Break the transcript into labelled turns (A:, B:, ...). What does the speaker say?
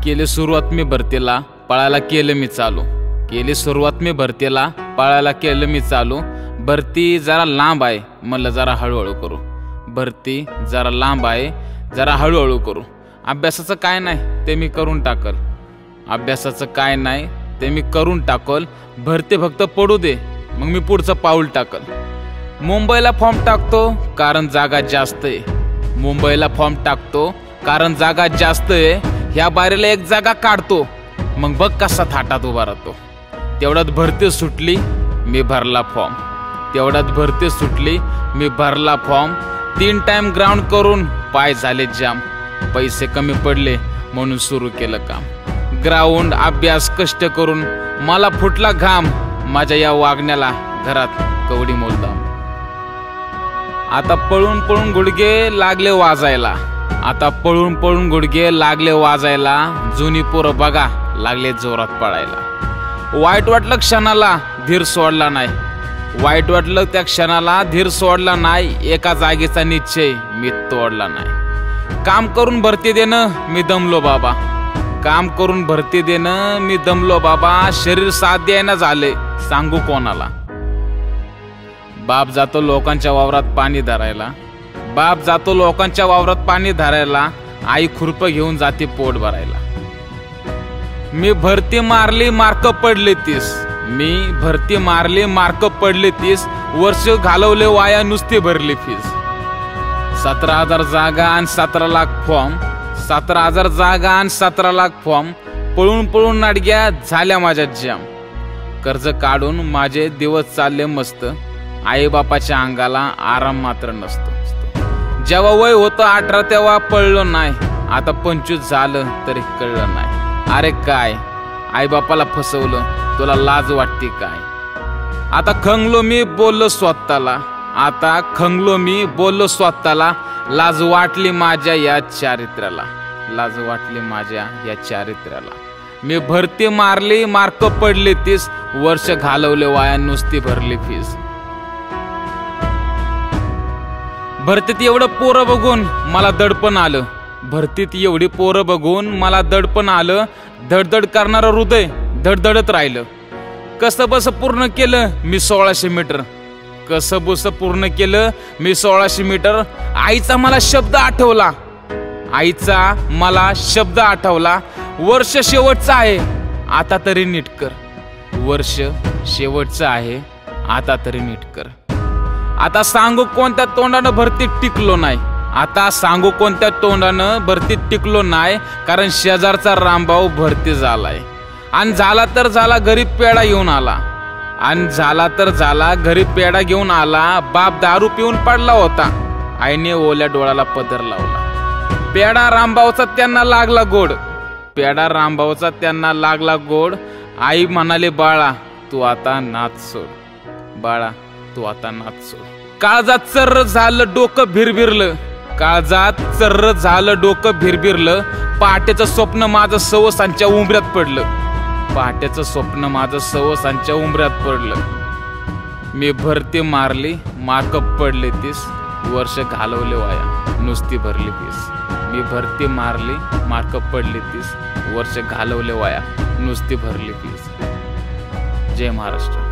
A: केली सुरुवात मी भरतीला, पळायला केलं मी चालू. केली सुरुवात मी भरतीला, पळायला केलं मी चालू. भरती जरा लांब आहे, म्हणलं जरा हळूहळू करू. भरती जरा लांब आहे, जरा हळूहळू करू. अभ्यासाचं काय नाही ते मी करून टाकल. अभ्यासाचं काय नाही ते मी करून टाकल. भरती फक्त पडू दे, मग मी पुढचं पाऊल टाकल. मुंबईला फॉर्म टाकतो कारण जागा जास्त आहे. मुंबईला फॉर्म टाकतो कारण जागा जास्त आहे. ह्या बारीला एक जागा काढतो, मग बघ कसा थाटात उभा राहतो. तेवढ्यात भरती सुटली, मी भरला फॉर्म. तेवढ्यात भरती सुटली, मी भरला फॉर्म. 3 टाइम ग्राउंड करून पाय झाले जाम. पैसे कमी पडले म्हणून सुरू केलं काम. ग्राउंड अभ्यास कष्ट करून मला फुटला घाम. माझ्या या वागण्याला घरात कवडी मोलदाम. आता पळून पळून गुडघे लागले वाजायला. आता पळून पळून गुडघे लागले वाजायला. जुनी पोरं बघा लागले जोरात पळायला. वाईट वाटलं क्षणाला, धीर सोडला नाही. वाईट वाटलं त्या क्षणाला, धीर सोडला नाही. एका जागेचा निश्चय मी तोडला नाही. काम करून भरती देणं मी दमलो बाबा. काम करून भरती देणं मी दमलो बाबा. शरीर साथ द्यायना झाले, सांगू कोणाला. बाप जातो लोकांच्या वावरात पाणी धरायला. बाप जातो लोकांच्या वावरात पाणी धरायला. आई खुरप घेऊन जाते पोट भरायला. मी भरती मारली, मार्क पडले 30. मी भरती मारली, मार्क पडले 30. वर्ष घालवले वाया, नुसती भरली फीस. 17,000 जागा आणि 17 लाख फॉर्म. 17,000 जागा आणि 17 लाख फॉर्म. पळून पळून नाडग्या झाल्या माझ्या जाम. कर्ज काढून माझे दिवस चालले मस्त. आई बापाच्या अंगाला आराम मात्र नसतो. जेव्हा वय होतं 18 तेव्हा पळलो नाही. आता 25 झालं तरी कळलं नाही. अरे काय आई बापाला फसवलं, तुला लाज वाटते काय. आता खंगलो मी बोललो स्वतःला. आता खंगलो मी बोललो स्वतःला. लाज वाटली माझ्या या चारित्र्याला. लाज वाटली माझ्या या चारित्र्याला. मी भरती मारली, मार्क पडले 30. वर्ष घालवले वाया, नुसती भरली फीस. भरतीत एवढं पोरं बघून मला दडपण आलं. भरतीत एवढी पोरं बघून मला दडपण आलं. धडधड करणारं हृदय धडधडत राहिलं. कसं बस पूर्ण केलं मी 1600 मीटर. कसं बस पूर्ण केलं मी 1600 मीटर. आईचा मला शब्द आठवला. आईचा मला शब्द आठवला. वर्ष शेवटचं आहे, आता तरी नीट कर. वर्ष शेवटचं आहे, आता तरी नीट कर. आता सांगू कोणत्या तोंडानं भरतीत टिकलो नाही. आता सांगू कोणत्या तोंडानं भरतीत टिकलो नाही. कारण शेजारचा रामभाऊ भरती झालाय. आणि झाला तर झाला, घरी पेढा घेऊन आला. आणि झाला तर झाला, घरी पेढा घेऊन आला. बाप दारू पिऊन पडला होता. आईने ओल्या डोळ्याला पदर लावला. पेढा रामभाऊचा त्यांना लागला गोड. पेढा रामभाऊचा त्यांना लागला गोड. आई म्हणाले, बाळा तू आता नाच सोड. बाळा तू आता नाच सोड. काळजात चर्र झालं, डोकं भिरभिरलं. काळजात चर्र झालं, डोकं भिरभिरलं. पहाटेचं स्वप्न माझं सवसांच्या उंबऱ्यात पडलं. पहाटेचं स्वप्न माझं सवसांच्या उंबऱ्यात पडलं. मी भरती मारली, मार्क पडले 30. वर्ष घालवले वाया, नुसती भरली फीस. मी भरती मारली, मार्क पडले 30. वर्ष घालवले वाया, नुसती भरली फीस. जय महाराष्ट्र.